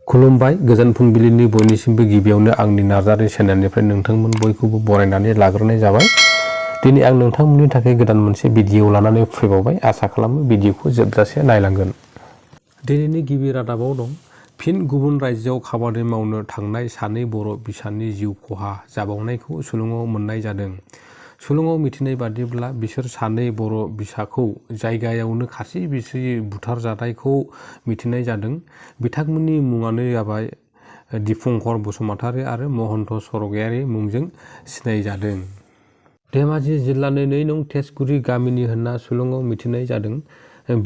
खुलुमबाय गोजोन फुंबिलिनि बयनिसिमबो गिबियावनो आंनि नार्जारि चेनेलनिफ्राय नोंथांमोन बयखौबो बरायनानै लाग्रोनाय जाबाय। दिनै आं नोंथांमोननि थाखाय गोदान मोनसे भिडिअ लानानै फैबावबाय। आसा खालामो भिडिअखौ जोबजासे नायलांगोन। दिनैनि गिबि रादाबाव दं फिन गुबुन रायजोआव खामानि मावनो थांनाय सानै बर' बिसानि जिउ खहा जाबावनायखौ सुलुङाव मोननाय जादों। सुलुङाव मिथिनाय बादिब्ला बिसोर सानै बर' बिसाखौ जायगायावनो खास्रि बिस्रियै बुथारजानायखौ मिथिनाय जादों। बिथांमोननि मुङानो जाबाय दिफंकर बसुमतारी आरो महन्त सरगयारी मुंजों सिनायजादों। धेमाजि जिल्लानि 2 नं तेजगुरि गामिनि होनना सुलुङाव मिथिनाय जादों।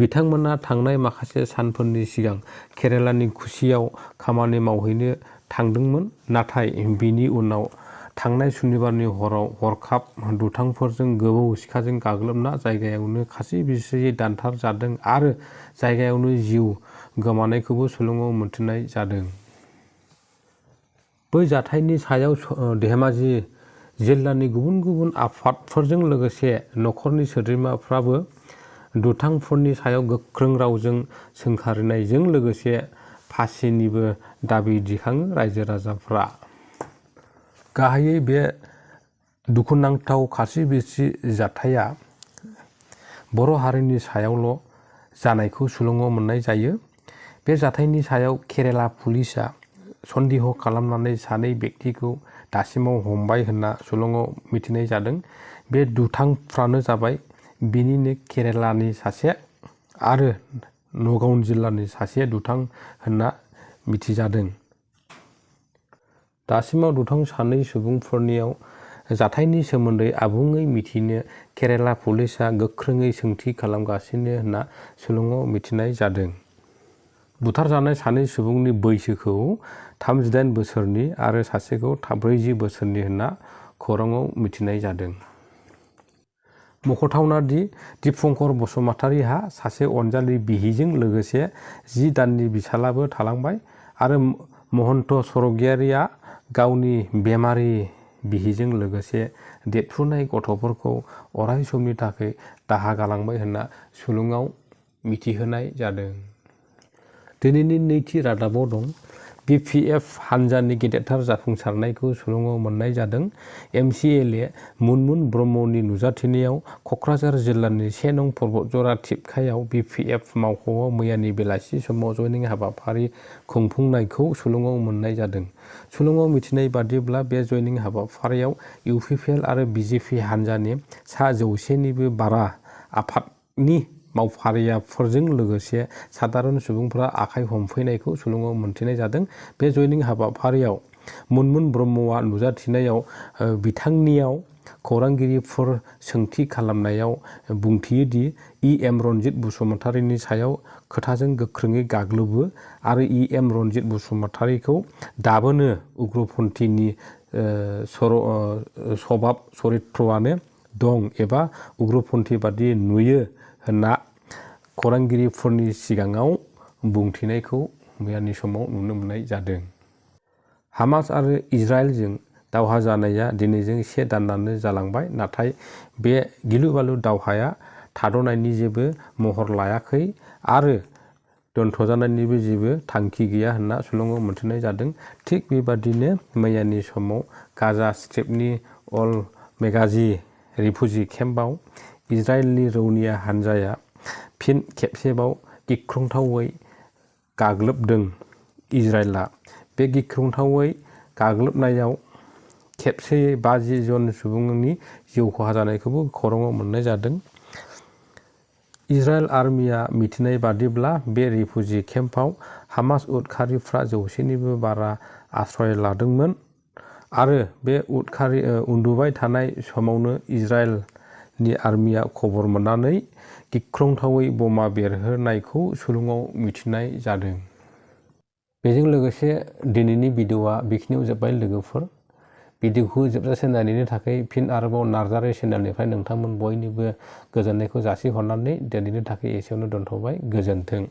बिथांमोना थांनाय माखासे सानफोरनि सिगां केरेलानि कुचियाव खामानि मावहैनो थांदोंमोन। नाथाय बिनि उनाव थांनाय सुनिबारनि हराव हरखाब दुथांफोरजों गोबौ सिखाजों गाग्लोबना जायगायावनो खास्रि बिस्रियै दानथार जादों आरो जायगायावनो जिउ गोमानायखौबो सुलुङाव मिथिनाय जादों। बै जाथायनि सायाव धेमाजि जिल्लानि गुबुन गुबुन आफादफोरजों लोगोसे नखरनि सोद्रोमाफ्राबो दुथांफोरनि सायाव गोख्रों रावजों सोंखारिनायजों लोगोसे फासिनिबो दाबि दिखाङो। रायजो राजाफ्रा गाहायै बे दुखुनांथाव खास्रि बिस्रि जाथाया बर' हारिनि सायावल' जानायखौ सुलुङाव मोननाय जायो। बे जाथायनि सायाव केरेला पुलिसआ सन्देह खालामनानै सानै व्यक्तिखौ दासिमाव हमबाय होनना सुलुङाव मिथिनाय जादों। बे दुथांफ्रानो जाबाय बिनिनो केरेलानि सासे आरो नगाव जिल्लानि सासे दुथां होनना मिथिजादों। दासिमाव दुथां सानै सुबुंफोरनियाव जाथायनि सोमोन्दै आबुङै मिथिनो केरेला पुलिसआ गोख्रोङै सोंथि खालामगासिनो होनना सुलुङाव मिथिनाय जादों। बुथारजानाय सानै सुबुंनि बैसोखौ 38 बोसोरनि आरो सासेखौ 40 बोसोरनि होनना खौराङाव मिथिनाय जादों। मख'थावना दि दिफंकर बसुमतारीहा सासे अनजालि बिसिजों लोगोसे 10 दाननि फिसालाबो थालांबाय आरो महन्त सरगयारीआ गावनि बेमारि बिसिजों लोगोसे देरफुनाय गथ'फोरखौ अराय समनि थाखाय दाहा गालांबाय होनना सुलुङाव मिथिहोनाय जादों। दिनैनि नैथि रादाबाव दं BPF हान्जानि गेदेरथार जाफुंसारनायखौ सुलुङाव मोननाय जादों। MCLA मुनमुन ब्रह्मनि नुजाथिनायाव क'क्राझार जिल्लानि 1 नं पर्बतजरा थिपखायाव BPF मावख'आव मैयानि बेलासि समाव जयनिं हाबाफारि खुंफुंनायखौ सुलुङाव मोननाय जादों। सुलुङाव मिथिनाय बादिब्ला बे जयनिं हाबाफारियाव UPPL आरो BJP हान्जानि सा 100 निबो बारा आफादनि मावफारियाफोरजों लोगोसे सादारन सुबुंफोरा आखाइ हमफैनायखौ सुलुङाव मिथिनाय जादों। बे जयनिं हाबाफारियाव मुनमुन ब्रह्मआ नुजाथिनायाव बिथांनियाव खौरांगिरिफोर सोंथि खालामनायाव बुंथियो दि EM रन्जित बसुमतारीनि सायाव खोथाजों गोख्रोङै गाग्लोबो आरो EM रन्जित बसुमतारीखौ दाबोनो उग्रपन्थीनि सभाब चरित्रआनो दं एबा उग्रपन्थी बादि नुयो होनना खौरांगिरिफोरनि सिगाङाव बुंथिनायखौ मैयानि समाव नुनो मोननाय जादों। हामास आरो इजराइलजों दावहा जानाया दिनैजों 1 दानानो जालांबाय। नाथाय बे गिलु-बालु दावहाया थाद'नायनि जेबो महर लायाखै आरो दोनथ'जानायनिबो जेबो थांखि गैया होनना सुलुङाव मिथिनाय जादों। थिग बेबादिनो मैयानि समाव गाजा स्ट्रिपनि अल मेगाजी रिफुजि केम्पआव इजराइलनि रौनिया हान्जाया फिन खेबसेबाव गिख्रंथावै गाग्लोबदों। इजराइलआ बे गिख्रंथावै गाग्लोबनायाव खेबसेयै 50 जन सुबुंनि जिउ खहा जानायखौबो खौराङाव मोननाय जादों। इजराइल आर्मिया मिथिनाय बादिब्ला बे रिफुजि केम्पआव हामास उदखारिफ्रा 100 निबो बारा आश्रय लादोंमोन आरो बे उन्दुबाय थानाय समावनो इजराइलनि आर्मिया खबर मोननानै गिख्रंथावै बमा बेरहोनायखौ सुलुङाव मिथिनाय जादों। बेजों लोगोसे दिनैनि भिडिअआ बेखिनियाव जोब्बाय लोगोफोर। भिडिअखौ जोबजासे नायनायनि थाखाय फिन आरोबाव नार्जारि चेनेलनिफ्राय नोंथांमोन बयनिबो गोजोननायखौ जासिहरनानै दिनैनि थाखाय एसेयावनो दोनथ'बाय। गोजोन्थों।